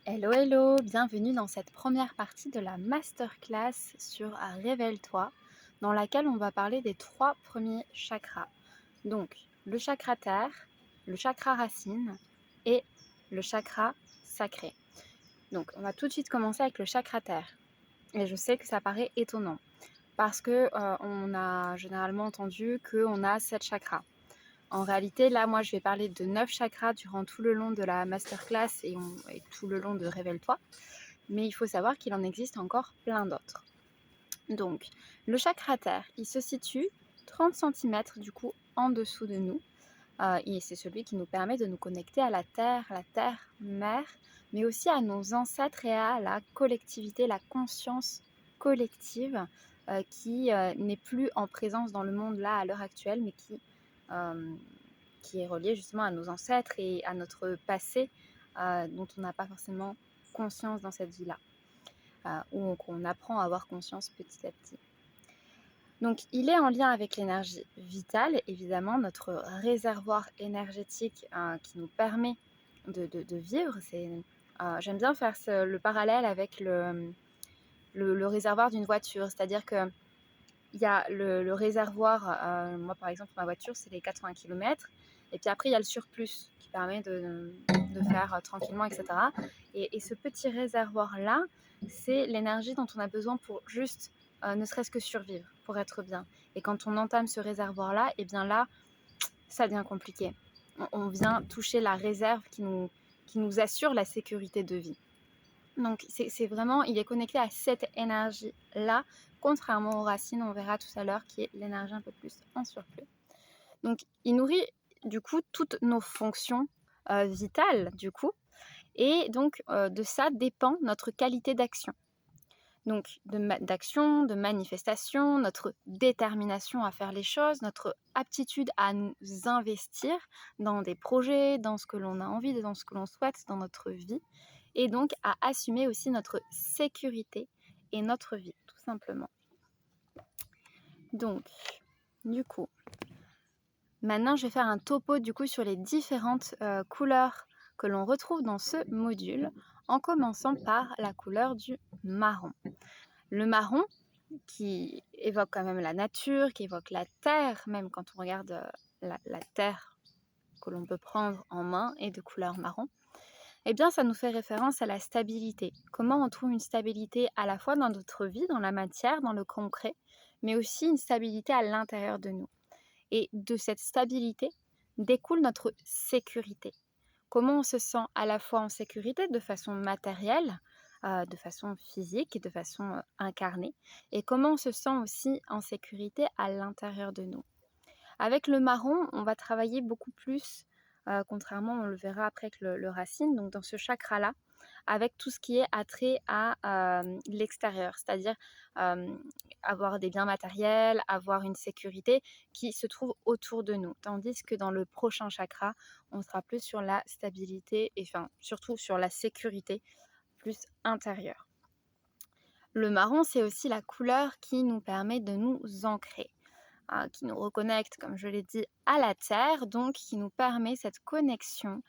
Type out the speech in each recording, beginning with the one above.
Hello, hello, bienvenue dans cette première partie de la masterclass sur Révèle-toi, dans laquelle on va parler des 3 premiers chakras. Donc, le chakra terre, le chakra racine et le chakra sacré. Donc, on va tout de suite commencer avec le chakra terre. Et je sais que ça paraît étonnant, parce que on a généralement entendu qu'on a 7 chakras. En réalité, là, moi, je vais parler de 9 chakras durant tout le long de la masterclass et tout le long de Révèle-toi. Mais il faut savoir qu'il en existe encore plein d'autres. Donc, le chakra terre, il se situe 30 cm du coup en dessous de nous. Et c'est celui qui nous permet de nous connecter à la terre mère, mais aussi à nos ancêtres et à la collectivité, la conscience collective qui n'est plus en présence dans le monde là à l'heure actuelle, mais qui est reliée justement à nos ancêtres et à notre passé dont on n'a pas forcément conscience dans cette vie-là, ou qu'on apprend à avoir conscience petit à petit. Donc, il est en lien avec l'énergie vitale, évidemment, notre réservoir énergétique qui nous permet de vivre. J'aime bien faire le parallèle avec le réservoir d'une voiture, c'est-à-dire qu'il y a le réservoir, moi par exemple, ma voiture, c'est les 80 km, et puis après, il y a le surplus qui permet de faire tranquillement, etc. Et ce petit réservoir-là, c'est l'énergie dont on a besoin pour juste ne serait-ce que survivre, pour être bien. Et quand on entame ce réservoir-là, et bien là, ça devient compliqué. On vient toucher la réserve qui nous assure la sécurité de vie. Donc c'est vraiment, il est connecté à cette énergie-là, contrairement aux racines, on verra tout à l'heure, qui est l'énergie un peu plus en surplus. Donc il nourrit du coup toutes nos fonctions vitales du coup, et donc de ça dépend notre qualité d'action. Donc d'action, de manifestation, notre détermination à faire les choses, notre aptitude à nous investir dans des projets, dans ce que l'on a envie, dans ce que l'on souhaite dans notre vie, et donc à assumer aussi notre sécurité et notre vie, tout simplement. Donc, du coup, maintenant je vais faire un topo du coup sur les différentes couleurs que l'on retrouve dans ce module, en commençant par la couleur du marron. Le marron, qui évoque quand même la nature, qui évoque la terre, même quand on regarde la terre que l'on peut prendre en main est de couleur marron, eh bien ça nous fait référence à la stabilité. Comment on trouve une stabilité à la fois dans notre vie, dans la matière, dans le concret, mais aussi une stabilité à l'intérieur de nous. Et de cette stabilité découle notre sécurité. Comment on se sent à la fois en sécurité de façon matérielle, de façon physique et de façon incarnée, et comment on se sent aussi en sécurité à l'intérieur de nous. Avec le marron, on va travailler beaucoup plus, contrairement, on le verra après avec le racine, donc dans ce chakra-là, avec tout ce qui est attrait à l'extérieur, c'est-à-dire avoir des biens matériels, avoir une sécurité qui se trouve autour de nous. Tandis que dans le prochain chakra, on sera plus sur la stabilité et enfin surtout sur la sécurité plus intérieure. Le marron, c'est aussi la couleur qui nous permet de nous ancrer, qui nous reconnecte, comme je l'ai dit, à la terre, donc qui nous permet cette connexion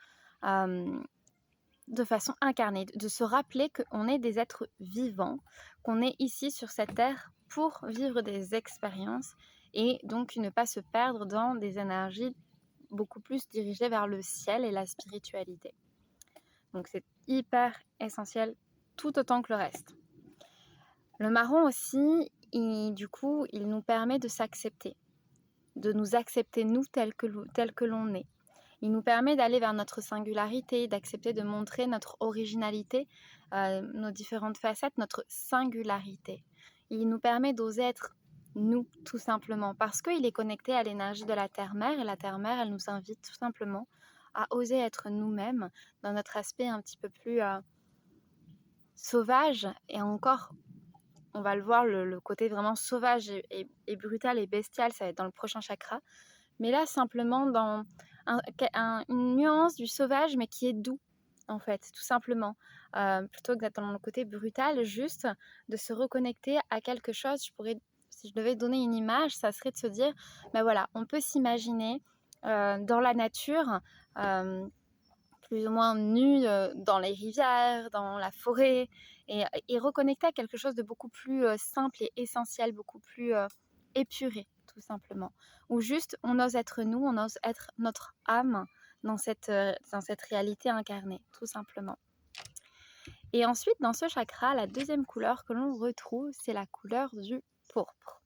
de façon incarnée, de se rappeler qu'on est des êtres vivants, qu'on est ici sur cette terre pour vivre des expériences et donc ne pas se perdre dans des énergies beaucoup plus dirigées vers le ciel et la spiritualité. Donc c'est hyper essentiel tout autant que le reste. Le marron aussi, du coup, il nous permet de s'accepter, de nous accepter nous tels que l'on est. Il nous permet d'aller vers notre singularité, d'accepter de montrer notre originalité, nos différentes facettes, notre singularité. Il nous permet d'oser être nous, tout simplement, parce qu'il est connecté à l'énergie de la Terre-Mère, et la Terre-Mère, elle nous invite tout simplement à oser être nous-mêmes dans notre aspect un petit peu plus sauvage, et encore, on va le voir, le côté vraiment sauvage et brutal et bestial, ça va être dans le prochain chakra. Mais là, simplement dans une nuance du sauvage, mais qui est doux, en fait, tout simplement. Plutôt que d'être dans le côté brutal, juste de se reconnecter à quelque chose. Si je devais donner une image, ça serait de se dire, ben voilà, on peut s'imaginer dans la nature, plus ou moins nus dans les rivières, dans la forêt, et reconnecter à quelque chose de beaucoup plus simple et essentiel, beaucoup plus épuré, tout simplement. Ou juste, on ose être nous, on ose être notre âme dans cette réalité incarnée, tout simplement. Et ensuite, dans ce chakra, la deuxième couleur que l'on retrouve, c'est la couleur du pourpre.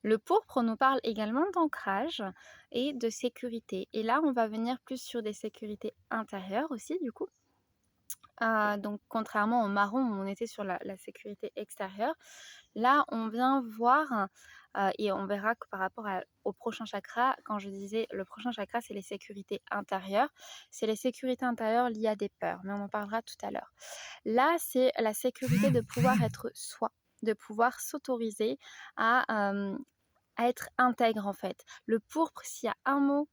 Le pourpre nous parle également d'ancrage et de sécurité. Et là, on va venir plus sur des sécurités intérieures aussi, du coup. Donc, contrairement au marron où on était sur la sécurité extérieure, là, on vient voir, et on verra que par rapport au prochain chakra, quand je disais le prochain chakra, c'est les sécurités intérieures. C'est les sécurités intérieures liées à des peurs, mais on en parlera tout à l'heure. Là, c'est la sécurité de pouvoir être soi, de pouvoir s'autoriser à être intègre en fait. Le pourpre, s'il y a un mot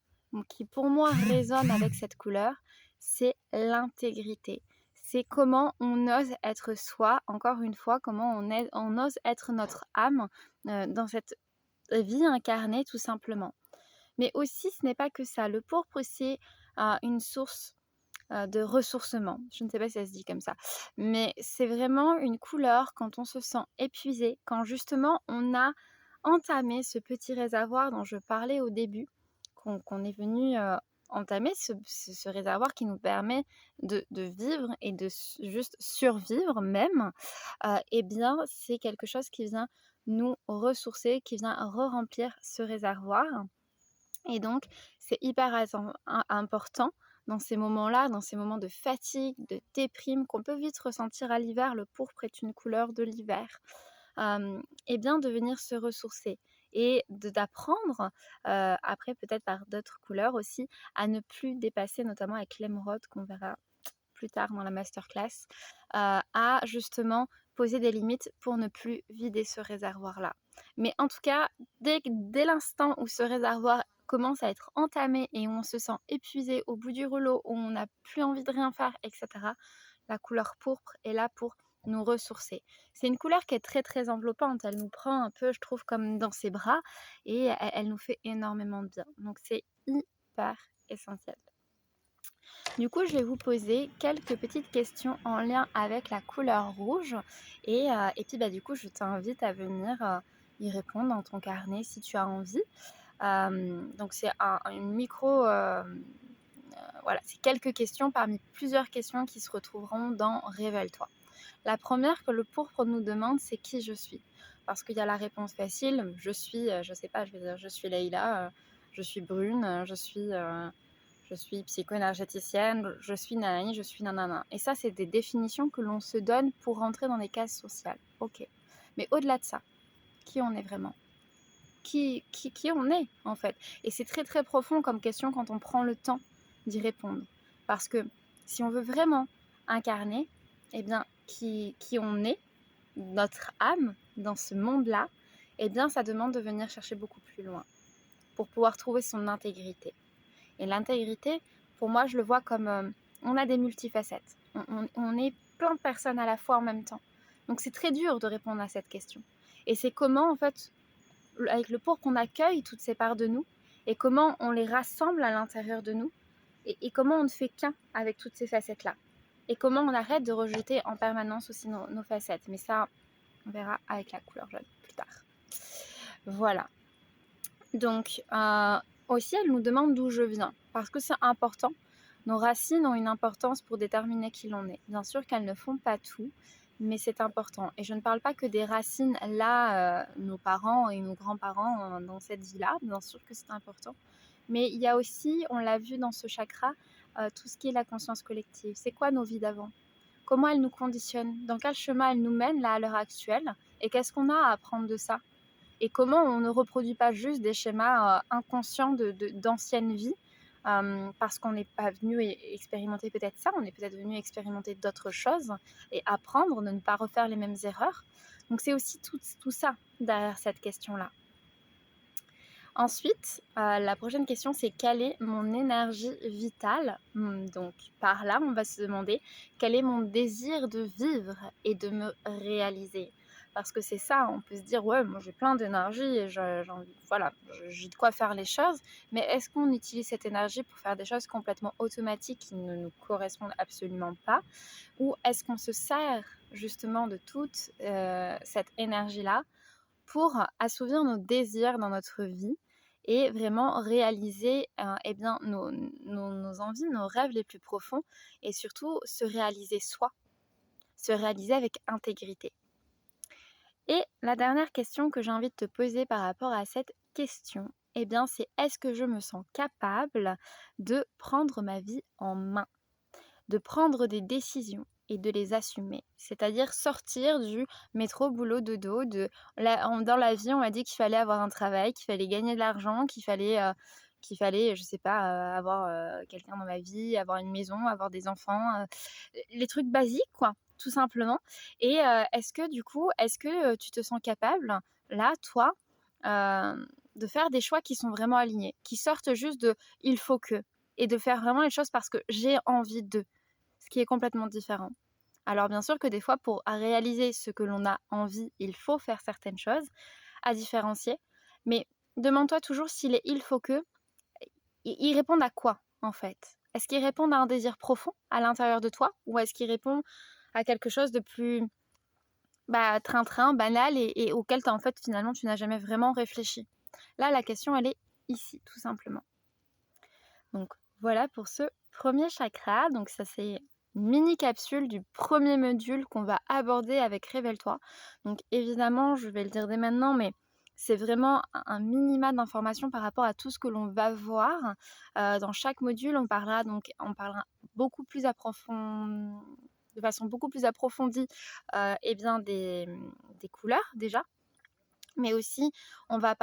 qui pour moi résonne avec cette couleur, c'est l'intégrité. C'est comment on ose être soi, encore une fois, comment on ose être notre âme dans cette vie incarnée tout simplement. Mais aussi, ce n'est pas que ça. Le pourpre, c'est une source de ressourcement. Je ne sais pas si ça se dit comme ça. Mais c'est vraiment une couleur quand on se sent épuisé, quand justement on a entamé ce petit réservoir dont je parlais au début, qu'on est venu entamer, ce réservoir qui nous permet de vivre et de juste survivre même. Eh bien, c'est quelque chose qui vient nous ressourcer, qui vient re-remplir ce réservoir. Et donc, c'est hyper important dans ces moments-là, dans ces moments de fatigue, de déprime qu'on peut vite ressentir à l'hiver. Le pourpre est une couleur de l'hiver. Et bien de venir se ressourcer et d'apprendre, après peut-être par d'autres couleurs aussi, à ne plus dépasser, notamment avec l'émeraude qu'on verra plus tard dans la masterclass, à justement poser des limites pour ne plus vider ce réservoir-là. Mais en tout cas, dès l'instant où ce réservoir commence à être entamé et où on se sent épuisé au bout du rouleau, où on n'a plus envie de rien faire, etc., la couleur pourpre est là pour nous ressourcer. C'est une couleur qui est très très enveloppante, elle nous prend un peu, je trouve, comme dans ses bras et elle nous fait énormément de bien. Donc c'est hyper essentiel. Du coup, je vais vous poser quelques petites questions en lien avec la couleur rouge et puis du coup, je t'invite à venir y répondre dans ton carnet si tu as envie. Donc c'est une micro... voilà, c'est quelques questions parmi plusieurs questions qui se retrouveront dans Révèle-toi. La première que le pourpre nous demande, c'est qui je suis. Parce qu'il y a la réponse facile, je suis, je sais pas, je vais dire, je suis Leïla, je suis brune, je suis psycho-énergéticienne, je suis nanani, je suis nanana. Et ça, c'est des définitions que l'on se donne pour rentrer dans des cases sociales. Ok. Mais au-delà de ça, qui on est vraiment ? Qui on est, en fait ? Et c'est très très profond comme question quand on prend le temps d'y répondre. Parce que si on veut vraiment incarner, eh bien, qui on est, notre âme, dans ce monde-là, eh bien, ça demande de venir chercher beaucoup plus loin pour pouvoir trouver son intégrité. Et l'intégrité, pour moi, je le vois comme on a des multifacettes. On est plein de personnes à la fois en même temps. Donc, c'est très dur de répondre à cette question. Et c'est comment, en fait, avec le pourpre, on accueille toutes ces parts de nous et comment on les rassemble à l'intérieur de nous et comment on ne fait qu'un avec toutes ces facettes-là. Et comment on arrête de rejeter en permanence aussi nos facettes. Mais ça, on verra avec la couleur jaune plus tard. Voilà. Donc, aussi, elle nous demande d'où je viens. Parce que c'est important. Nos racines ont une importance pour déterminer qui l'on est. Bien sûr qu'elles ne font pas tout, mais c'est important. Et je ne parle pas que des racines là, nos parents et nos grands-parents dans cette vie-là. Bien sûr que c'est important. Mais il y a aussi, on l'a vu dans ce chakra, tout ce qui est la conscience collective. C'est quoi nos vies d'avant ? Comment elles nous conditionnent ? Dans quel chemin elles nous mènent là à l'heure actuelle ? Et qu'est-ce qu'on a à apprendre de ça ? Et comment on ne reproduit pas juste des schémas inconscients d'anciennes vies parce qu'on n'est pas venu expérimenter peut-être ça, on est peut-être venu expérimenter d'autres choses et apprendre de ne pas refaire les mêmes erreurs. Donc c'est aussi tout ça derrière cette question-là. Ensuite, la prochaine question, c'est quelle est mon énergie vitale ? Donc par là, on va se demander quel est mon désir de vivre et de me réaliser. parce que c'est ça, on peut se dire ouais, moi j'ai plein d'énergie et voilà, j'ai de quoi faire les choses, mais est-ce qu'on utilise cette énergie pour faire des choses complètement automatiques qui ne nous correspondent absolument pas, ou est-ce qu'on se sert justement de toute cette énergie-là pour assouvir nos désirs dans notre vie et vraiment réaliser eh bien, nos envies, nos rêves les plus profonds, et surtout se réaliser soi, se réaliser avec intégrité. Et la dernière question que j'ai envie de te poser par rapport à cette question, eh bien, c'est est-ce que je me sens capable de prendre ma vie en main, de prendre des décisions et de les assumer. C'est-à-dire sortir du métro, boulot, dodo. Dans la vie, on m'a dit qu'il fallait avoir un travail, qu'il fallait gagner de l'argent, je sais pas, avoir quelqu'un dans ma vie, avoir une maison, avoir des enfants, les trucs basiques, quoi, tout simplement. Et est-ce que tu te sens capable, là, toi, de faire des choix qui sont vraiment alignés, qui sortent juste de il faut que, et de faire vraiment les choses parce que j'ai envie de, ce qui est complètement différent. Alors bien sûr que des fois, pour réaliser ce que l'on a envie, il faut faire certaines choses, à différencier. Mais demande-toi toujours si les il faut que, ils répondent à quoi en fait? Est-ce qu'ils répondent à un désir profond à l'intérieur de toi, ou est-ce qu'ils répondent à quelque chose de plus train-train, banal, et auquel en fait finalement tu n'as jamais vraiment réfléchi? Là, la question elle est ici, tout simplement. Donc voilà pour ce premier chakra. Donc ça, c'est une mini capsule du premier module qu'on va aborder avec Révèle-toi. Donc évidemment, je vais le dire dès maintenant, mais c'est vraiment un minima d'informations par rapport à tout ce que l'on va voir. Dans chaque module, on parlera beaucoup plus de façon beaucoup plus approfondie des couleurs déjà, mais aussi on va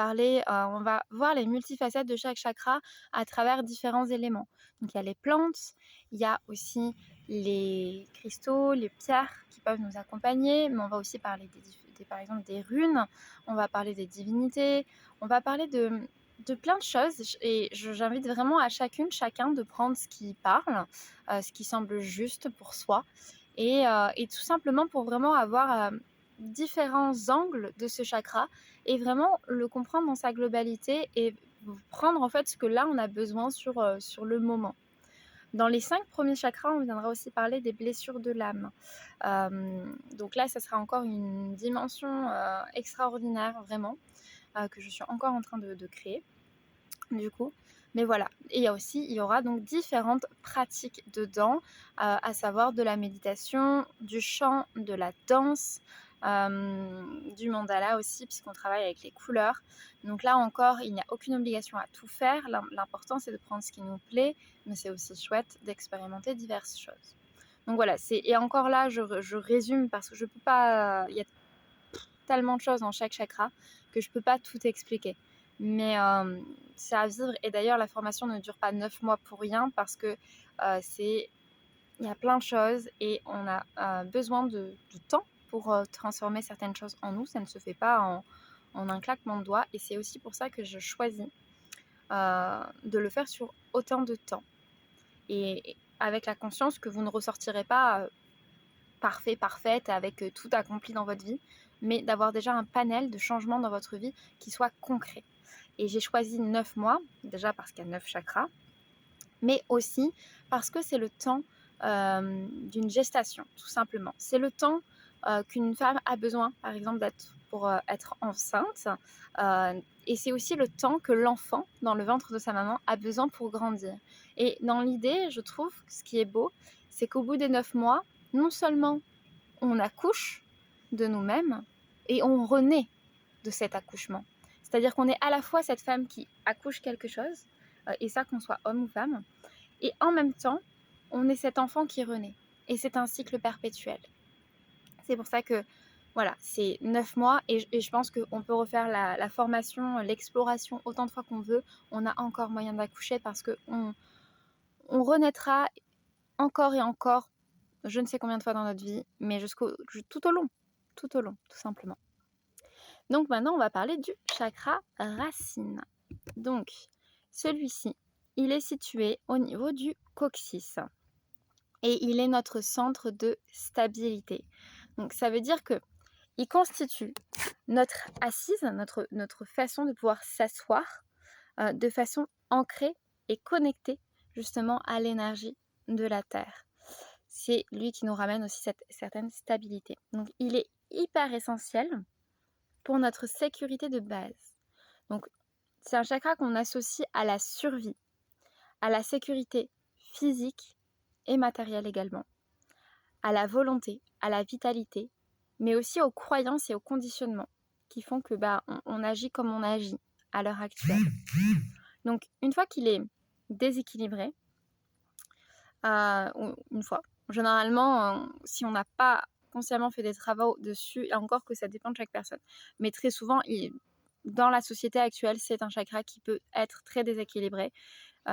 voir les multifacettes de chaque chakra à travers différents éléments. Donc il y a les plantes, il y a aussi les cristaux, les pierres qui peuvent nous accompagner, mais on va aussi parler par exemple des runes, on va parler des divinités, on va parler de plein de choses, et j'invite vraiment à chacun de prendre ce qui parle, ce qui semble juste pour soi, et tout simplement pour vraiment avoir différents angles de ce chakra et vraiment le comprendre dans sa globalité et prendre en fait ce que là on a besoin sur le moment. Dans les 5 premiers chakras, on viendra aussi parler des blessures de l'âme. Donc là, ça sera encore une dimension extraordinaire, vraiment, que je suis encore en train de créer, du coup. Mais voilà, et il y aura donc différentes pratiques dedans, à savoir de la méditation, du chant, de la danse, du mandala aussi, puisqu'on travaille avec les couleurs. Donc là encore, il n'y a aucune obligation à tout faire. L'important, c'est de prendre ce qui nous plaît, mais c'est aussi chouette d'expérimenter diverses choses. Donc voilà, et encore là, je résume parce que je peux pas. Il y a tellement de choses dans chaque chakra que je peux pas tout expliquer. Mais c'est à vivre. Et d'ailleurs, la formation ne dure pas 9 mois pour rien, parce que il y a plein de choses et on a besoin de temps pour transformer certaines choses en nous. Ça ne se fait pas en un claquement de doigts. Et c'est aussi pour ça que je choisis de le faire sur autant de temps. Et avec la conscience que vous ne ressortirez pas parfaite, avec tout accompli dans votre vie, mais d'avoir déjà un panel de changements dans votre vie qui soit concret. Et j'ai choisi 9 mois, déjà parce qu'il y a 9 chakras, mais aussi parce que c'est le temps d'une gestation, tout simplement. C'est le temps qu'une femme a besoin, par exemple, pour être enceinte. Et c'est aussi le temps que l'enfant, dans le ventre de sa maman, a besoin pour grandir. Et dans l'idée, je trouve que ce qui est beau, c'est qu'au bout des 9 mois, non seulement on accouche de nous-mêmes, et on renaît de cet accouchement. C'est-à-dire qu'on est à la fois cette femme qui accouche quelque chose, et ça qu'on soit homme ou femme, et en même temps, on est cet enfant qui renaît. Et c'est un cycle perpétuel. C'est pour ça que, voilà, c'est 9 mois, et je pense qu'on peut refaire la formation, l'exploration autant de fois qu'on veut. On a encore moyen d'accoucher parce qu'on renaîtra encore et encore, je ne sais combien de fois dans notre vie, mais tout au long, tout simplement. Donc maintenant, on va parler du chakra racine. Donc, celui-ci, il est situé au niveau du coccyx et il est notre centre de stabilité. Donc, ça veut dire que il constitue notre assise, notre façon de pouvoir s'asseoir de façon ancrée et connectée justement à l'énergie de la Terre. C'est lui qui nous ramène aussi cette certaine stabilité. Donc il est hyper essentiel pour notre sécurité de base. Donc c'est un chakra qu'on associe à la survie, à la sécurité physique et matérielle également, à la volonté, à la vitalité, mais aussi aux croyances et aux conditionnements qui font que on agit comme on agit à l'heure actuelle. Donc une fois qu'il est déséquilibré, une fois, généralement, si on n'a pas consciemment fait des travaux dessus, et encore que ça dépend de chaque personne, mais très souvent, dans la société actuelle, c'est un chakra qui peut être très déséquilibré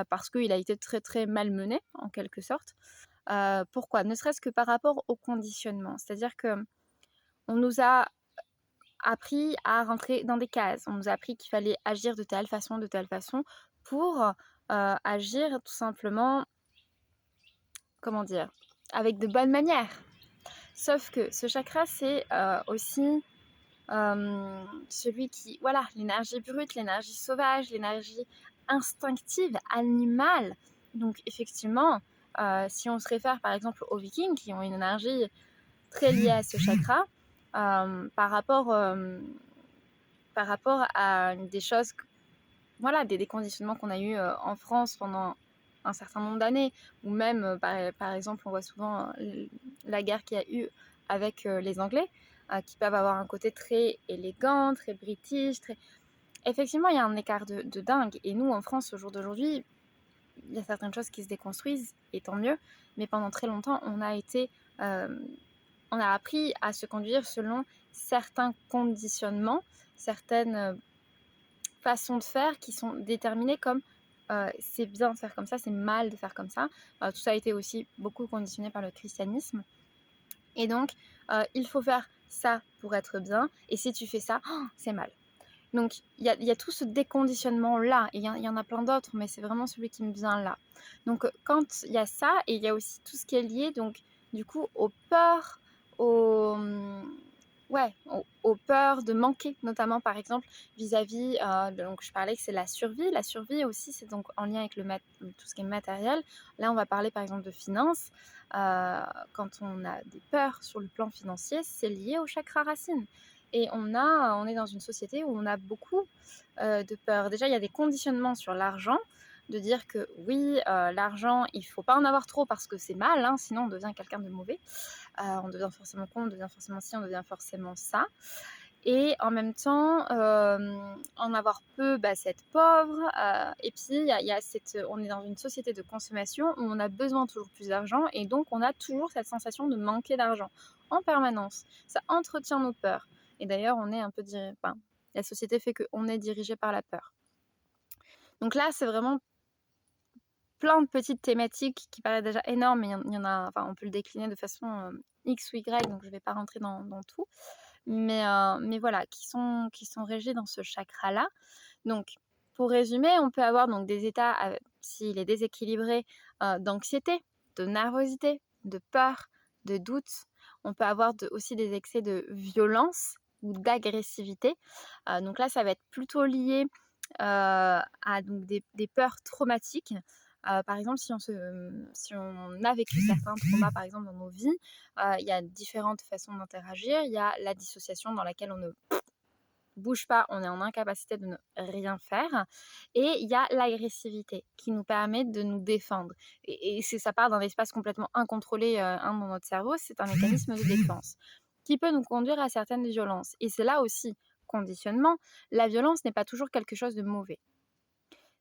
parce qu'il a été très très malmené en quelque sorte. Pourquoi? Ne serait-ce que par rapport au conditionnement. C'est-à-dire que on nous a appris à rentrer dans des cases. On nous a appris qu'il fallait agir de telle façon pour agir tout simplement, comment dire, avec de bonnes manières. Sauf que ce chakra, c'est aussi celui qui, voilà, l'énergie brute, l'énergie sauvage, l'énergie instinctive, animale. Donc effectivement, si on se réfère par exemple aux Vikings qui ont une énergie très liée à ce chakra, par rapport à des choses, voilà, des conditionnements qu'on a eu en France pendant un certain nombre d'années, ou même par exemple on voit souvent la guerre qu'il y a eu avec les Anglais, qui peuvent avoir un côté très élégant, très british, très... Effectivement, il y a un écart de dingue. Et nous, en France, au jour d'aujourd'hui, il y a certaines choses qui se déconstruisent, et tant mieux. Mais pendant très longtemps, on a appris à se conduire selon certains conditionnements, certaines façons de faire qui sont déterminées comme c'est bien de faire comme ça, c'est mal de faire comme ça. Tout ça a été aussi beaucoup conditionné par le christianisme. Et donc, il faut faire ça pour être bien. Et si tu fais ça, c'est mal. Donc, il y a tout ce déconditionnement-là. Et il y en a plein d'autres, mais c'est vraiment celui qui me vient là. Donc, quand il y a ça, et il y a aussi tout ce qui est lié, donc, du coup, aux peurs, aux peurs de manquer, notamment, par exemple, vis-à-vis, donc, je parlais que c'est la survie. La survie aussi, c'est donc en lien avec tout ce qui est matériel. Là, on va parler, par exemple, de finances. Quand on a des peurs sur le plan financier, c'est lié au chakra racine. Et on est dans une société où on a beaucoup de peur. Déjà, il y a des conditionnements sur l'argent, de dire que oui, l'argent, il ne faut pas en avoir trop parce que c'est mal, hein, sinon on devient quelqu'un de mauvais. On devient forcément con, on devient forcément ci, on devient forcément ça. Et en même temps, en avoir peu, c'est être pauvre. Et puis, on est dans une société de consommation où on a besoin toujours plus d'argent et donc on a toujours cette sensation de manquer d'argent en permanence. Ça entretient nos peurs. Et d'ailleurs, on est un peu la société fait qu'on est dirigé par la peur. Donc là, c'est vraiment plein de petites thématiques qui paraissent déjà énormes, mais il y en a, on peut le décliner de façon X ou Y, donc je ne vais pas rentrer dans tout. Mais voilà, qui sont régis dans ce chakra-là. Donc, pour résumer, on peut avoir donc des états, s'il est déséquilibré, d'anxiété, de nervosité, de peur, de doute. On peut avoir aussi des excès de violence ou d'agressivité. Donc là, ça va être plutôt lié à donc, des peurs traumatiques. Par exemple, si on a vécu certains traumas, par exemple, dans nos vies, il y a différentes façons d'interagir. Il y a la dissociation dans laquelle on ne bouge pas, on est en incapacité de ne rien faire. Et il y a l'agressivité qui nous permet de nous défendre. Et ça part d'un espace complètement incontrôlé dans notre cerveau. C'est un mécanisme de défense qui peut nous conduire à certaines violences. Et c'est là aussi, conditionnement, la violence n'est pas toujours quelque chose de mauvais.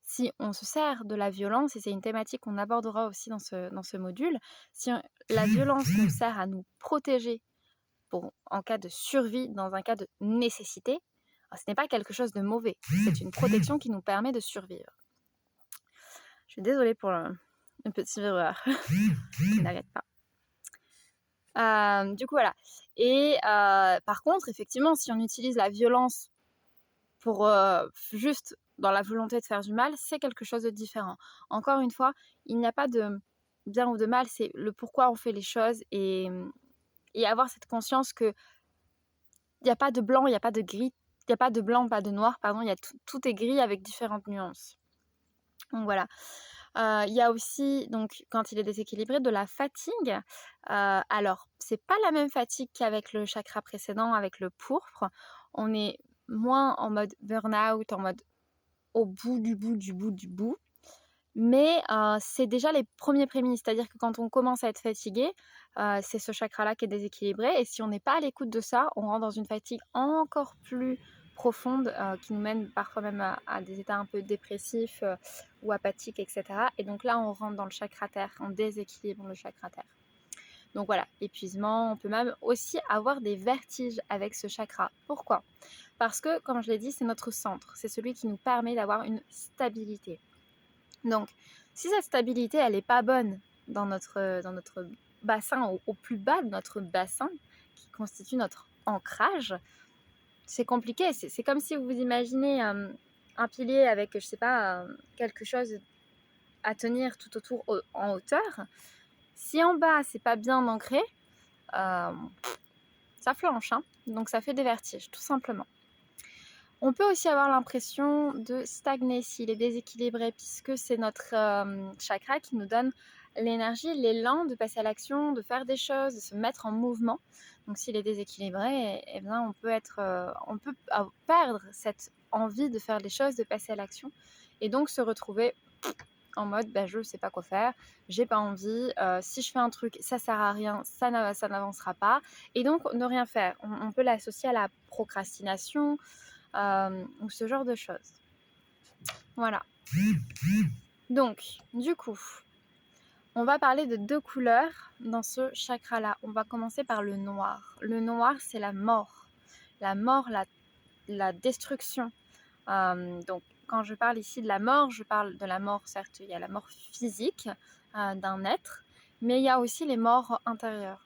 Si on se sert de la violence, et c'est une thématique qu'on abordera aussi dans ce module, si la violence nous sert à nous protéger en cas de survie, dans un cas de nécessité, ce n'est pas quelque chose de mauvais. C'est une protection qui nous permet de survivre. Je suis désolée pour le petit vibreur qui n'arrête pas. Du coup, voilà. Et par contre, effectivement, si on utilise la violence pour juste dans la volonté de faire du mal, c'est quelque chose de différent. Encore une fois, il n'y a pas de bien ou de mal, c'est le pourquoi on fait les choses et avoir cette conscience que il il y a pas de blanc, il y a pas de gris, il y a pas de blanc, pas de noir, pardon, il y a tout est gris avec différentes nuances. Donc voilà. Il y a aussi donc quand il est déséquilibré de la fatigue. Alors c'est pas la même fatigue qu'avec le chakra précédent, avec le pourpre. On est moins en mode burn-out, en mode au bout du bout du bout du bout. Mais c'est déjà les premiers prémices, c'est-à-dire que quand on commence à être fatigué, c'est ce chakra-là qui est déséquilibré et si on n'est pas à l'écoute de ça, on rentre dans une fatigue encore plus profonde, qui nous mène parfois même à des états un peu dépressifs, ou apathiques et cetera et donc là, on rentre dans le chakra terre, on déséquilibre le chakra terre. Donc voilà, épuisement, on peut même aussi avoir des vertiges avec ce chakra. Pourquoi? Parce que, comme je l'ai dit, c'est notre centre, c'est celui qui nous permet d'avoir une stabilité. Donc, si cette stabilité, elle n'est pas bonne dans notre bassin, au plus bas de notre bassin, qui constitue notre ancrage, c'est compliqué. C'est comme si vous imaginez un pilier avec, je sais pas, quelque chose à tenir tout autour en hauteur. Si en bas, c'est pas bien ancré, ça flanche, hein. Donc ça fait des vertiges, tout simplement. On peut aussi avoir l'impression de stagner s'il est déséquilibré, puisque c'est notre chakra qui nous donne l'énergie, l'élan de passer à l'action, de faire des choses, de se mettre en mouvement. Donc s'il est déséquilibré, eh bien, on peut perdre cette envie de faire des choses, de passer à l'action, et donc se retrouver en mode je ne sais pas quoi faire, j'ai pas envie, si je fais un truc, ça sert à rien, ça n'avancera pas, et donc ne rien faire. On peut l'associer à la procrastination, ou ce genre de choses. Voilà. Donc, du coup, on va parler de 2 couleurs dans ce chakra-là. On va commencer par le noir. Le noir, c'est la mort. La mort, la destruction. Donc, quand je parle ici de la mort, je parle de la mort, certes, il y a la mort physique d'un être, mais il y a aussi les morts intérieures.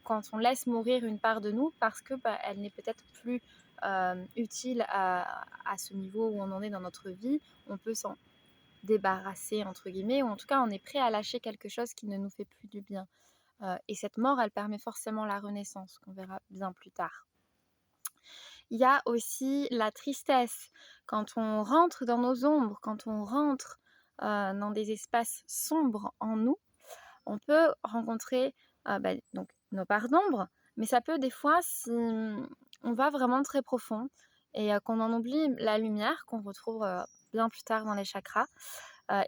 Quand on laisse mourir une part de nous parce que elle n'est peut-être plus utile à ce niveau où on en est dans notre vie, on peut s'en débarrasser entre guillemets, ou en tout cas on est prêt à lâcher quelque chose qui ne nous fait plus du bien. Et cette mort, elle permet forcément la renaissance, qu'on verra bien plus tard. Il y a aussi la tristesse. Quand on rentre dans nos ombres, quand on rentre dans des espaces sombres en nous, on peut rencontrer donc nos parts d'ombre, mais ça peut des fois, si on va vraiment très profond et qu'on en oublie la lumière, qu'on retrouve bien plus tard dans les chakras,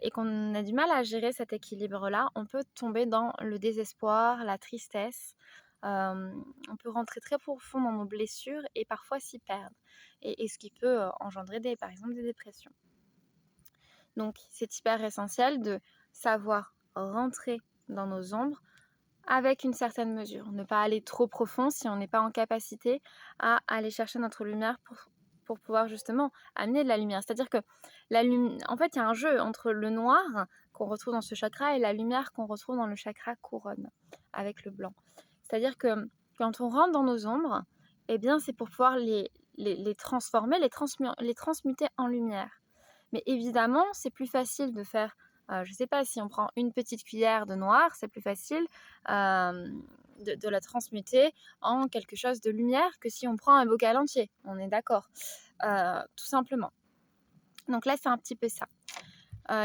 et qu'on a du mal à gérer cet équilibre-là, on peut tomber dans le désespoir, la tristesse. On peut rentrer très profond dans nos blessures et parfois s'y perdre. Et ce qui peut engendrer par exemple des dépressions. Donc c'est hyper essentiel de savoir rentrer dans nos ombres avec une certaine mesure. Ne pas aller trop profond si on n'est pas en capacité à aller chercher notre lumière pour pouvoir justement amener de la lumière. C'est-à-dire que en fait, il y a un jeu entre le noir qu'on retrouve dans ce chakra et la lumière qu'on retrouve dans le chakra couronne, avec le blanc. C'est-à-dire que quand on rentre dans nos ombres, eh bien, c'est pour pouvoir les transformer, les transmuter en lumière. Mais évidemment, c'est plus facile de faire, je ne sais pas, si on prend une petite cuillère de noir, c'est plus facile de la transmuter en quelque chose de lumière que si on prend un bocal entier. On est d'accord, tout simplement. Donc là, c'est un petit peu ça.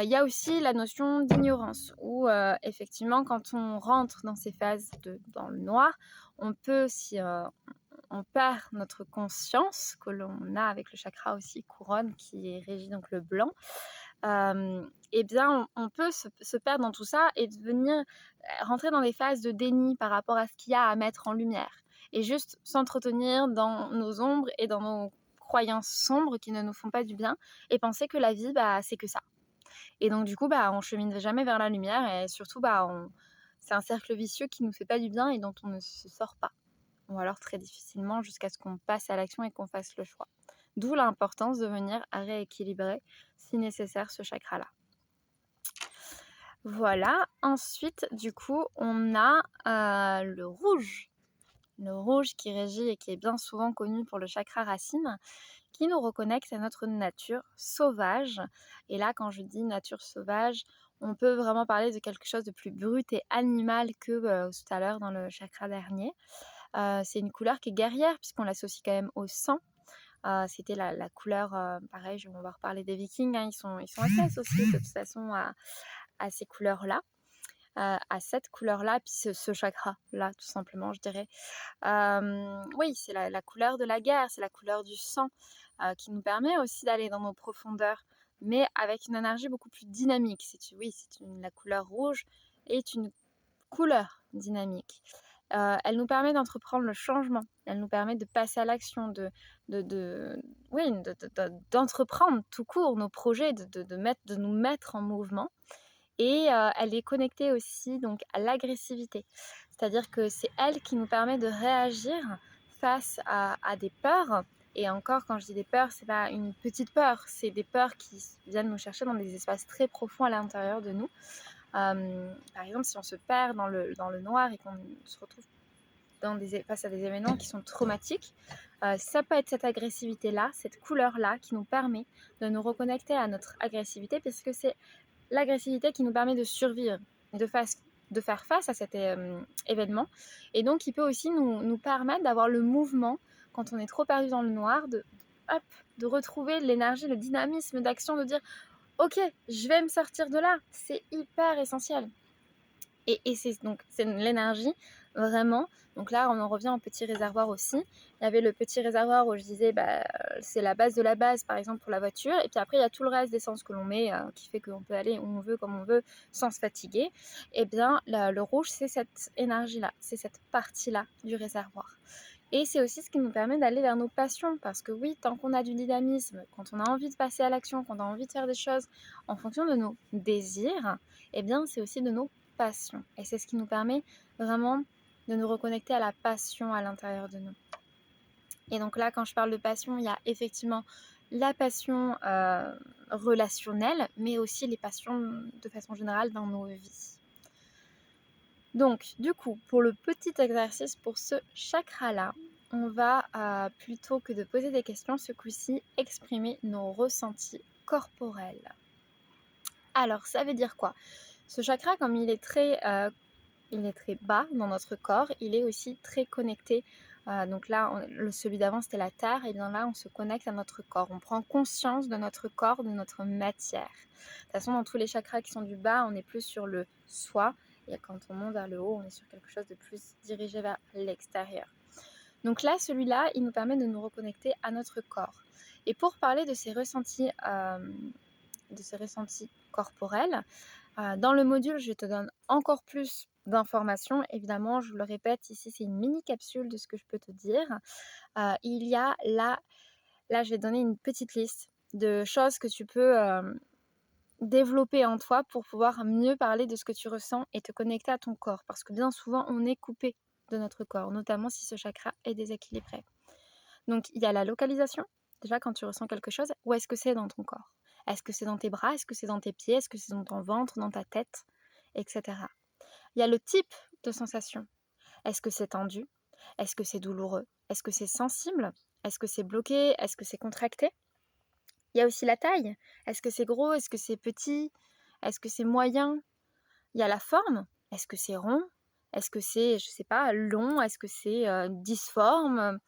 Il y a aussi la notion d'ignorance, où effectivement, quand on rentre dans ces phases dans le noir, on peut, si on perd notre conscience, que l'on a avec le chakra aussi couronne, qui régit donc le blanc, eh bien, on peut se perdre dans tout ça et rentrer dans des phases de déni par rapport à ce qu'il y a à mettre en lumière. Et juste s'entretenir dans nos ombres et dans nos croyances sombres qui ne nous font pas du bien, et penser que la vie, c'est que ça. Et donc du coup, on chemine jamais vers la lumière, et surtout, c'est un cercle vicieux qui nous fait pas du bien et dont on ne se sort pas. Ou alors très difficilement, jusqu'à ce qu'on passe à l'action et qu'on fasse le choix. D'où l'importance de venir rééquilibrer, si nécessaire, ce chakra-là. Voilà. Ensuite, du coup, on a le rouge. Le rouge qui régit et qui est bien souvent connu pour le chakra racine, qui nous reconnecte à notre nature sauvage. Et là, quand je dis nature sauvage, on peut vraiment parler de quelque chose de plus brut et animal que tout à l'heure dans le chakra dernier. C'est une couleur qui est guerrière puisqu'on l'associe quand même au sang. C'était la couleur, pareil, on va reparler des Vikings, hein, ils sont assez associés de toute façon à ces couleurs-là, à cette couleur-là, puis ce chakra-là, tout simplement, je dirais. Oui, c'est la couleur de la guerre, c'est la couleur du sang, qui nous permet aussi d'aller dans nos profondeurs, mais avec une énergie beaucoup plus dynamique. La couleur rouge est une couleur dynamique. Elle nous permet d'entreprendre le changement, elle nous permet de passer à l'action, de oui, d'entreprendre tout court nos projets, de nous mettre en mouvement et elle est connectée aussi donc à l'agressivité. C'est-à-dire que c'est elle qui nous permet de réagir face à des peurs. Et encore, quand je dis des peurs, c'est pas une petite peur, c'est des peurs qui viennent nous chercher dans des espaces très profonds à l'intérieur de nous. Par exemple, si on se perd dans le noir et qu'on se retrouve face à des événements qui sont traumatiques, ça peut être cette agressivité-là, cette couleur-là qui nous permet de nous reconnecter à notre agressivité, parce que c'est l'agressivité qui nous permet de survivre, de faire face à cet événement. Et donc, il peut aussi nous permettre d'avoir le mouvement, quand on est trop perdu dans le noir, de retrouver l'énergie, le dynamisme d'action, de dire ok, je vais me sortir de là. C'est hyper essentiel. Et c'est l'énergie, vraiment. Donc là, on en revient au petit réservoir aussi. Il y avait le petit réservoir où je disais, c'est la base de la base, par exemple, pour la voiture. Et puis après, il y a tout le reste d'essence que l'on met, qui fait qu'on peut aller où on veut, comme on veut, sans se fatiguer. Et bien, le rouge, c'est cette énergie-là, c'est cette partie-là du réservoir. Et c'est aussi ce qui nous permet d'aller vers nos passions. Parce que oui, tant qu'on a du dynamisme, quand on a envie de passer à l'action, quand on a envie de faire des choses en fonction de nos désirs, eh bien, c'est aussi de nos passion. Et c'est ce qui nous permet vraiment de nous reconnecter à la passion à l'intérieur de nous. Et donc là, quand je parle de passion, il y a effectivement la passion relationnelle, mais aussi les passions de façon générale dans nos vies. Donc, du coup, pour le petit exercice pour ce chakra-là, on va, plutôt que de poser des questions, ce coup-ci, exprimer nos ressentis corporels. Alors, ça veut dire quoi ? Ce chakra, comme il est très bas dans notre corps, il est aussi très connecté. Donc là, celui d'avant, c'était la terre, et bien là, on se connecte à notre corps. On prend conscience de notre corps, de notre matière. De toute façon, dans tous les chakras qui sont du bas, on est plus sur le soi, et quand on monte vers le haut, on est sur quelque chose de plus dirigé vers l'extérieur. Donc là, celui-là, il nous permet de nous reconnecter à notre corps. Et pour parler de ces ressentis corporels, dans le module, je te donne encore plus d'informations. Évidemment, je le répète, ici, c'est une mini capsule de ce que je peux te dire. Il y a là, je vais te donner une petite liste de choses que tu peux développer en toi pour pouvoir mieux parler de ce que tu ressens et te connecter à ton corps. Parce que bien souvent, on est coupé de notre corps, notamment si ce chakra est déséquilibré. Donc, il y a la localisation. Déjà, quand tu ressens quelque chose, où est-ce que c'est dans ton corps ? Est-ce que c'est dans tes bras ? Est-ce que c'est dans tes pieds ? Est-ce que c'est dans ton ventre, dans ta tête ? Etc. Il y a le type de sensation. Est-ce que c'est tendu ? Est-ce que c'est douloureux ? Est-ce que c'est sensible ? Est-ce que c'est bloqué ? Est-ce que c'est contracté ? Il y a aussi la taille. Est-ce que c'est gros ? Est-ce que c'est petit ? Est-ce que c'est moyen ? Il y a la forme. Est-ce que c'est rond ? Est-ce que c'est, je sais pas, long ? Est-ce que c'est difforme ?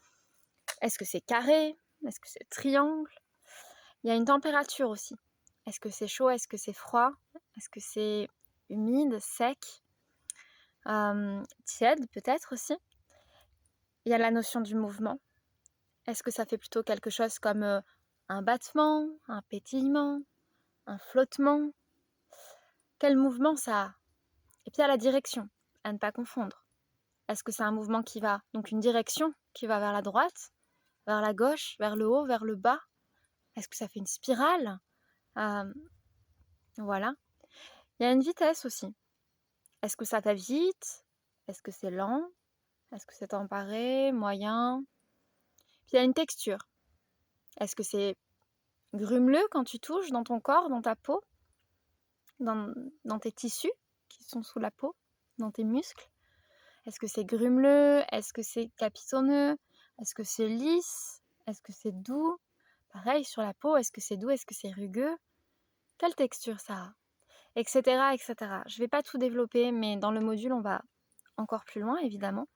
Est-ce que c'est carré ? Est-ce que c'est triangle ? Il y a une température aussi. Est-ce que c'est chaud ? Est-ce que c'est froid ? Est-ce que c'est humide, sec ? Tiède peut-être aussi. Il y a la notion du mouvement. Est-ce que ça fait plutôt quelque chose comme un battement, un pétillement, un flottement ? Quel mouvement ça a ? Et puis il y a la direction, à ne pas confondre. Est-ce que c'est un mouvement qui va, donc une direction qui va vers la droite, vers la gauche, vers le haut, vers le bas ? Est-ce que ça fait une spirale ? Voilà. Il y a une vitesse aussi. Est-ce que ça va vite ? Est-ce que c'est lent ? Est-ce que c'est temparé, moyen ? Puis il y a une texture. Est-ce que c'est grumeleux quand tu touches dans ton corps, dans ta peau, dans tes tissus qui sont sous la peau, dans tes muscles ? Est-ce que c'est grumeleux ? Est-ce que c'est capitonneux ? Est-ce que c'est lisse ? Est-ce que c'est doux ? Pareil sur la peau, est-ce que c'est doux ? Est-ce que c'est rugueux ? Quelle texture ça a ? Etc., etc. Je ne vais pas tout développer, mais dans le module, on va encore plus loin, évidemment.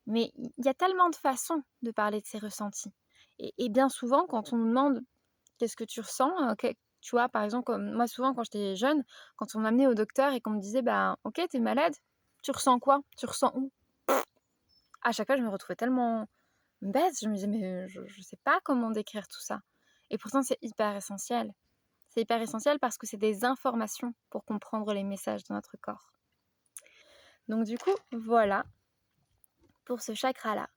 Mais il y a tellement de façons de parler de ses ressentis et bien souvent quand on nous demande: «Qu'est-ce que tu ressens?» tu vois, par exemple, comme moi souvent quand j'étais jeune, quand on m'amenait au docteur et qu'on me disait: «Ben, OK, tu es malade, tu ressens quoi? Tu ressens où?» À chaque fois, je me retrouvais tellement bête, je me disais: «Mais je sais pas comment décrire tout ça» et pourtant c'est hyper essentiel. C'est hyper essentiel parce que c'est des informations pour comprendre les messages de notre corps. Donc du coup, voilà pour ce chakra-là.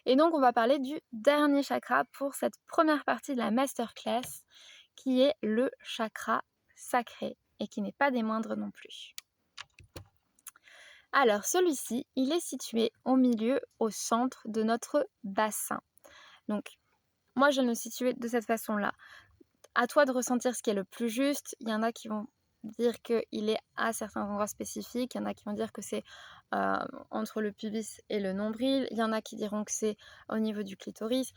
Et donc on va parler du dernier chakra pour cette première partie de la masterclass, qui est le chakra sacré et qui n'est pas des moindres non plus. Alors celui-ci, il est situé au milieu, au centre de notre bassin. Donc moi je vais le situer de cette façon-là. À toi de ressentir ce qui est le plus juste. Il y en a qui vont dire qu'il est à certains endroits spécifiques. Il y en a qui vont dire que c'est entre le pubis et le nombril. Il y en a qui diront que c'est au niveau du clitoris.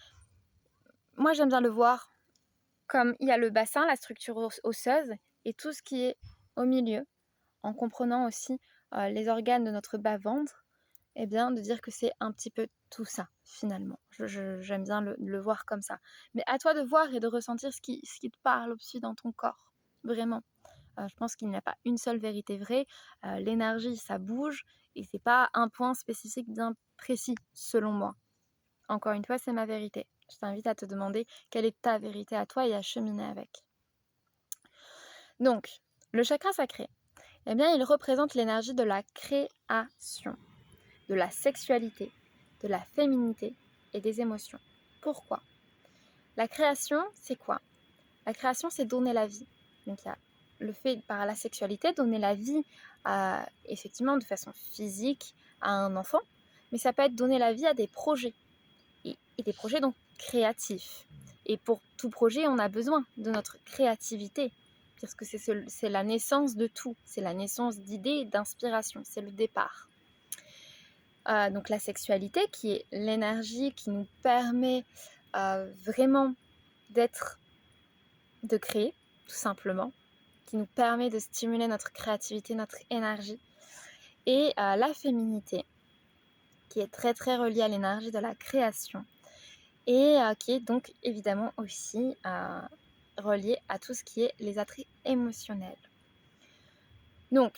Moi, j'aime bien le voir comme il y a le bassin, la structure osseuse, et tout ce qui est au milieu, en comprenant aussi les organes de notre bas-ventre, et bien de dire que c'est un petit peu tout ça, finalement. J'aime bien le voir comme ça. Mais à toi de voir et de ressentir ce qui te parle aussi dans ton corps, vraiment. Je pense qu'il n'y a pas une seule vérité vraie. L'énergie, ça bouge, et c'est pas un point spécifique bien précis, selon moi. Encore une fois, c'est ma vérité. Je t'invite à te demander quelle est ta vérité à toi et à cheminer avec. Donc, le chakra sacré, eh bien, il représente l'énergie de la création, de la sexualité, de la féminité et des émotions. Pourquoi? La création, c'est quoi? La création, c'est donner la vie. Donc, il y a le fait, par la sexualité, donner la vie, effectivement, de façon physique à un enfant, mais ça peut être donner la vie à des projets, et des projets donc créatifs. Et pour tout projet, on a besoin de notre créativité, parce que c'est la naissance de tout, c'est la naissance d'idées et d'inspiration, c'est le départ. Donc la sexualité, qui est l'énergie qui nous permet vraiment de créer, tout simplement, qui nous permet de stimuler notre créativité, notre énergie. Et la féminité, qui est très très reliée à l'énergie de la création, et qui est donc évidemment aussi relié à tout ce qui est les attraits émotionnels. Donc,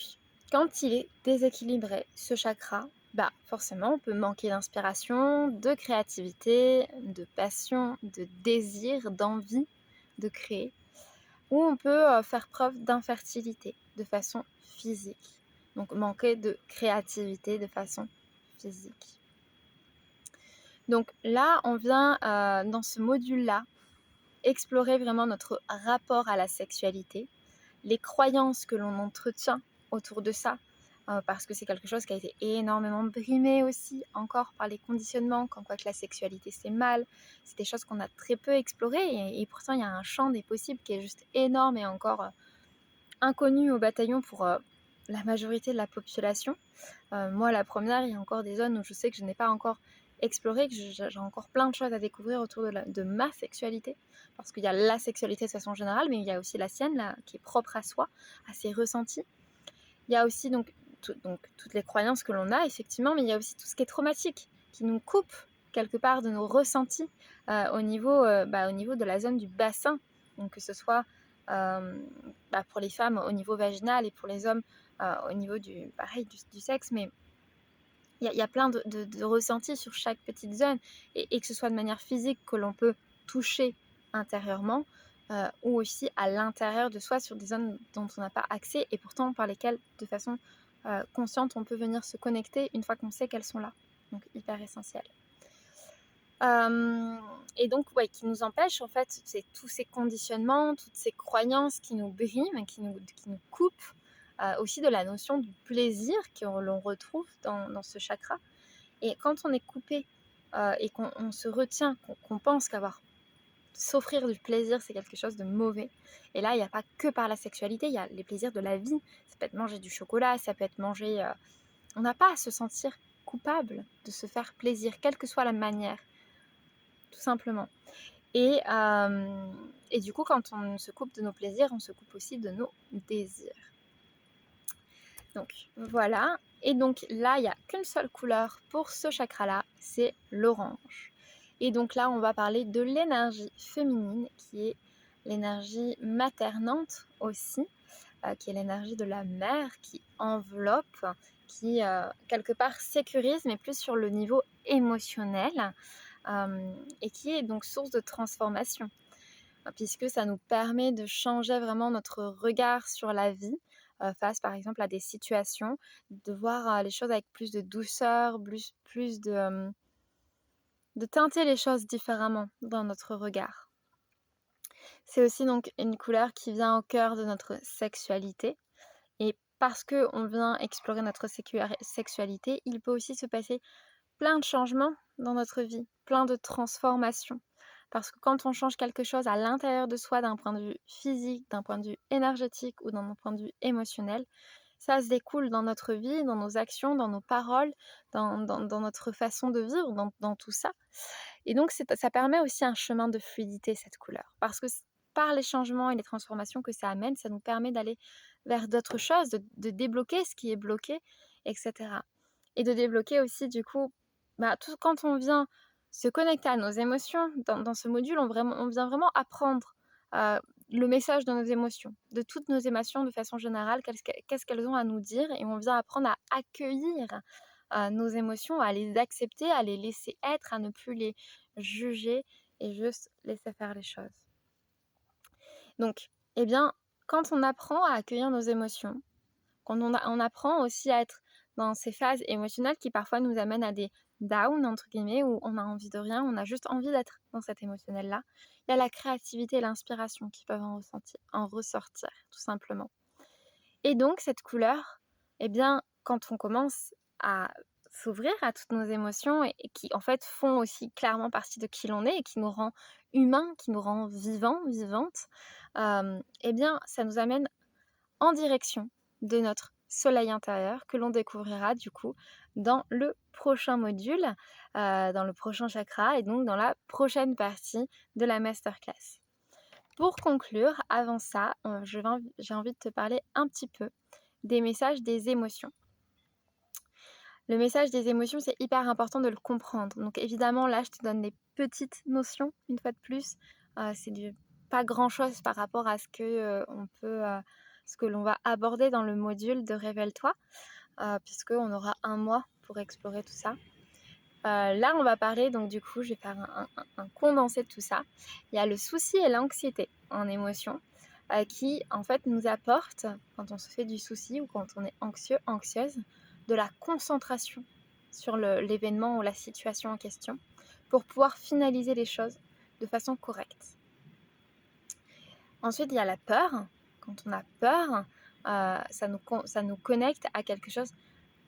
quand il est déséquilibré, ce chakra, forcément, on peut manquer d'inspiration, de créativité, de passion, de désir, d'envie de créer, ou on peut faire preuve d'infertilité de façon physique. Donc, manquer de créativité de façon physique. Donc là, on vient dans ce module-là explorer vraiment notre rapport à la sexualité, les croyances que l'on entretient autour de ça, parce que c'est quelque chose qui a été énormément brimé aussi encore par les conditionnements, comme quoi que la sexualité c'est mal. C'est des choses qu'on a très peu explorées, et pourtant il y a un champ des possibles qui est juste énorme et encore inconnu au bataillon pour la majorité de la population. Moi, la première, il y a encore des zones où je sais que je n'ai pas encore exploré, que j'ai encore plein de choses à découvrir autour de ma sexualité, parce qu'il y a la sexualité de façon générale, mais il y a aussi la sienne, là, qui est propre à soi, à ses ressentis. Il y a aussi donc toutes les croyances que l'on a, effectivement, mais il y a aussi tout ce qui est traumatique, qui nous coupe quelque part de nos ressentis au niveau de la zone du bassin, donc que ce soit pour les femmes au niveau vaginal et pour les hommes au niveau du sexe, mais il y a plein de ressentis sur chaque petite zone, et que ce soit de manière physique que l'on peut toucher intérieurement, ou aussi à l'intérieur de soi sur des zones dont on n'a pas accès et pourtant par lesquelles de façon consciente on peut venir se connecter une fois qu'on sait qu'elles sont là. Donc hyper essentiel. Et donc qui nous empêchent, en fait, c'est tous ces conditionnements, toutes ces croyances qui nous briment, qui nous coupent aussi de la notion du plaisir que l'on retrouve dans ce chakra. Et quand on est coupé et qu'on se retient, qu'on pense s'offrir du plaisir, c'est quelque chose de mauvais. Et là, il n'y a pas que par la sexualité, il y a les plaisirs de la vie. Ça peut être manger du chocolat, ça peut être manger... On n'a pas à se sentir coupable de se faire plaisir, quelle que soit la manière, tout simplement. Et du coup, quand on se coupe de nos plaisirs, on se coupe aussi de nos désirs. Donc voilà, Et donc là, il n'y a qu'une seule couleur pour ce chakra-là, c'est l'orange. Et donc là, on va parler de l'énergie féminine, qui est l'énergie maternante aussi, qui est l'énergie de la mère, qui enveloppe, qui quelque part sécurise, mais plus sur le niveau émotionnel, et qui est donc source de transformation, puisque ça nous permet de changer vraiment notre regard sur la vie, face par exemple à des situations, de voir les choses avec plus de douceur, plus de teinter les choses différemment dans notre regard. C'est aussi donc une couleur qui vient au cœur de notre sexualité. Et parce qu'on vient explorer notre sexualité, il peut aussi se passer plein de changements dans notre vie, plein de transformations. Parce que quand on change quelque chose à l'intérieur de soi, d'un point de vue physique, d'un point de vue énergétique ou d'un point de vue émotionnel, ça se découle dans notre vie, dans nos actions, dans nos paroles, dans notre façon de vivre, dans tout ça. Et donc ça permet aussi un chemin de fluidité, cette couleur. Parce que par les changements et les transformations que ça amène, ça nous permet d'aller vers d'autres choses, de débloquer ce qui est bloqué, etc. Et de débloquer aussi, du coup, quand on vient se connecter à nos émotions, dans ce module, on vient vraiment apprendre le message de nos émotions, de toutes nos émotions de façon générale, qu'est-ce qu'elles ont à nous dire, et on vient apprendre à accueillir nos émotions, à les accepter, à les laisser être, à ne plus les juger et juste laisser faire les choses. Donc, eh bien, quand on apprend à accueillir nos émotions, quand on apprend aussi à être dans ces phases émotionnelles qui parfois nous amènent à des downs, entre guillemets, où on a envie de rien, on a juste envie d'être dans cet émotionnel-là, il y a la créativité et l'inspiration qui peuvent en ressortir, tout simplement. Et donc, cette couleur, eh bien, quand on commence à s'ouvrir à toutes nos émotions et qui, en fait, font aussi clairement partie de qui l'on est et qui nous rend humains, qui nous rend vivants, vivantes, eh bien, ça nous amène en direction de notre soleil intérieur que l'on découvrira du coup dans le prochain module, dans le prochain chakra et donc dans la prochaine partie de la masterclass. Pour conclure, avant ça, j'ai envie de te parler un petit peu des messages des émotions. Le message des émotions, c'est hyper important de le comprendre. Donc évidemment, là, je te donne des petites notions, une fois de plus. Pas grand-chose par rapport à ce que l'on va aborder dans le module de Révèle-toi, puisqu'on aura un mois pour explorer tout ça. Là, on va parler, donc du coup, je vais faire un condensé de tout ça. Il y a le souci et l'anxiété en émotion qui, en fait, nous apportent, quand on se fait du souci ou quand on est anxieux, anxieuse, de la concentration sur l'événement ou la situation en question pour pouvoir finaliser les choses de façon correcte. Ensuite, il y a la peur. Quand on a peur, ça nous connecte à quelque chose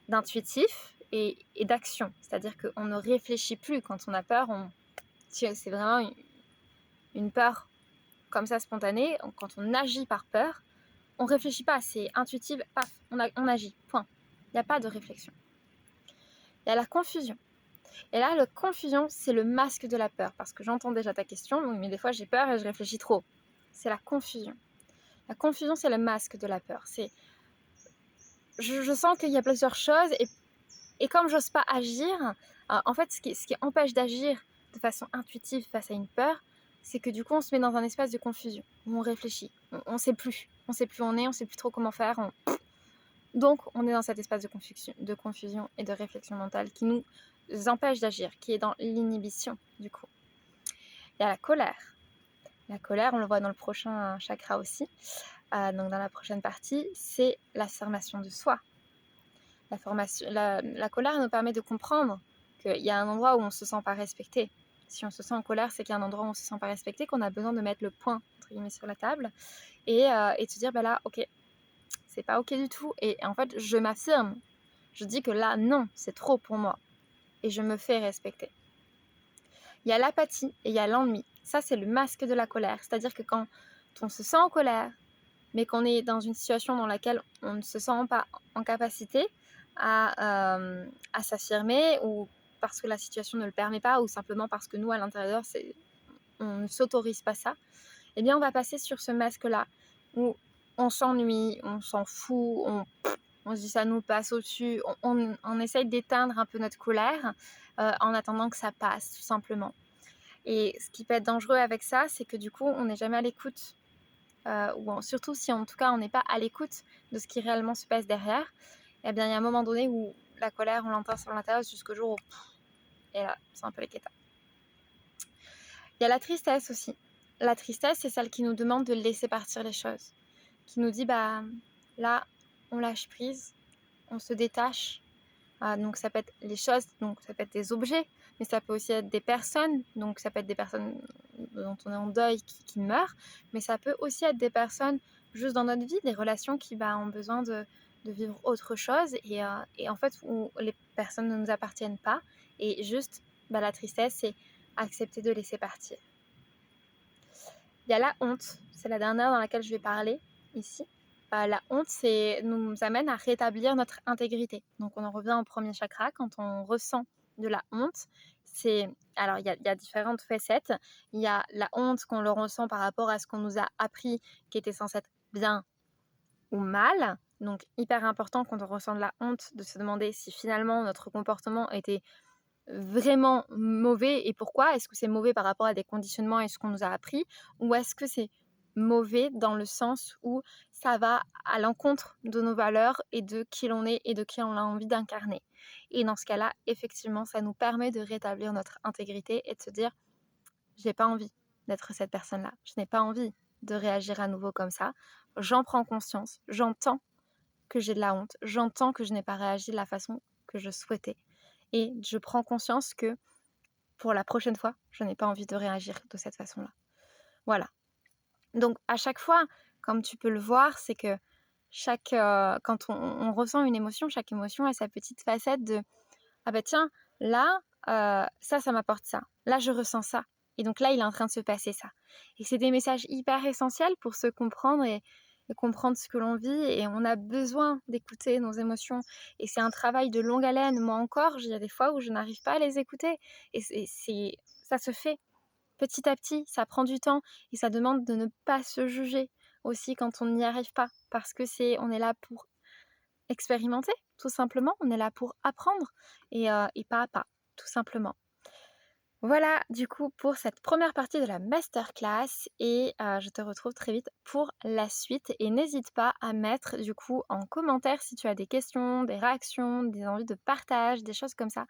d'intuitif et d'action. C'est-à-dire qu'on ne réfléchit plus quand on a peur. C'est vraiment une peur comme ça spontanée. Quand on agit par peur, on ne réfléchit pas. C'est intuitif, paf, on agit. Point. Il n'y a pas de réflexion. Il y a la confusion. Et là, la confusion, c'est le masque de la peur. Parce que j'entends déjà ta question, mais des fois j'ai peur et je réfléchis trop. C'est la confusion. La confusion, c'est le masque de la peur. Je sens qu'il y a plusieurs choses et comme j'ose pas agir, en fait, ce qui empêche d'agir de façon intuitive face à une peur, c'est que du coup, on se met dans un espace de confusion, où on réfléchit. On sait plus. On sait plus où on est, on sait plus trop comment faire. Donc, on est dans cet espace de confusion et de réflexion mentale qui nous empêche d'agir, qui est dans l'inhibition, du coup. Il y a la colère. La colère, on le voit dans le prochain chakra aussi, donc dans la prochaine partie, c'est l'affirmation de soi. La colère nous permet de comprendre qu'il y a un endroit où on ne se sent pas respecté. Si on se sent en colère, c'est qu'il y a un endroit où on ne se sent pas respecté, qu'on a besoin de mettre le point entre guillemets sur la table et de se dire, bah là, ok, c'est pas ok du tout. Et en fait, je m'affirme. Je dis que là, non, c'est trop pour moi. Et je me fais respecter. Il y a l'apathie et il y a l'ennui. Ça, c'est le masque de la colère. C'est-à-dire que quand on se sent en colère, mais qu'on est dans une situation dans laquelle on ne se sent pas en capacité à s'affirmer, ou parce que la situation ne le permet pas, ou simplement parce que nous, à l'intérieur, on ne s'autorise pas ça, eh bien, on va passer sur ce masque-là, où on s'ennuie, on s'en fout, On se dit: «Ça nous passe au-dessus». On essaye d'éteindre un peu notre colère, en attendant que ça passe, tout simplement. Et ce qui peut être dangereux avec ça, c'est que du coup, on n'est jamais à l'écoute, surtout si en tout cas on n'est pas à l'écoute de ce qui réellement se passe derrière, eh bien il y a un moment donné où la colère, on l'entend sur l'intérieur jusqu'au jour où et là, c'est un peu les quêtes. Il y a la tristesse aussi. La tristesse, c'est celle qui nous demande de laisser partir les choses, qui nous dit: «Bah, là, on lâche prise, on se détache». Donc ça peut être les choses, donc ça peut être des objets, mais ça peut aussi être des personnes, donc ça peut être des personnes dont on est en deuil qui meurent, mais ça peut aussi être des personnes juste dans notre vie, des relations qui, ont besoin de vivre autre chose et en fait où les personnes ne nous appartiennent pas et juste, la tristesse, c'est accepter de laisser partir. Il y a la honte, c'est la dernière dans laquelle je vais parler ici. La honte, nous amène à rétablir notre intégrité. Donc on en revient au premier chakra, quand on ressent de la honte, alors il y a différentes facettes. Il y a la honte qu'on le ressent par rapport à ce qu'on nous a appris qui était censé être bien ou mal. Donc hyper important quand on ressent de la honte de se demander si finalement notre comportement était vraiment mauvais et pourquoi? Est-ce que c'est mauvais par rapport à des conditionnements et ce qu'on nous a appris? Ou est-ce que c'est mauvais dans le sens où ça va à l'encontre de nos valeurs et de qui l'on est et de qui on a envie d'incarner? Et dans ce cas-là, effectivement, ça nous permet de rétablir notre intégrité et de se dire: «J'ai pas envie d'être cette personne-là. Je n'ai pas envie de réagir à nouveau comme ça. J'en prends conscience. J'entends que j'ai de la honte. J'entends que je n'ai pas réagi de la façon que je souhaitais. Et je prends conscience que pour la prochaine fois, je n'ai pas envie de réagir de cette façon-là». Voilà. Donc à chaque fois, comme tu peux le voir, c'est que quand on ressent une émotion, chaque émotion a sa petite facette de: «Ah bah tiens, là, ça m'apporte ça. Là, je ressens ça et donc là, il est en train de se passer ça». Et c'est des messages hyper essentiels pour se comprendre et comprendre ce que l'on vit et on a besoin d'écouter nos émotions et c'est un travail de longue haleine. Moi encore, il y a des fois où je n'arrive pas à les écouter et ça se fait petit à petit, ça prend du temps et ça demande de ne pas se juger aussi quand on n'y arrive pas parce que on est là pour expérimenter, tout simplement. On est là pour apprendre et pas à pas, tout simplement. Voilà, du coup, pour cette première partie de la masterclass et je te retrouve très vite pour la suite et n'hésite pas à mettre, du coup, en commentaire si tu as des questions, des réactions, des envies de partage, des choses comme ça.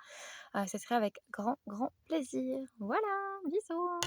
Ce serait avec grand, grand plaisir. Voilà, bisous!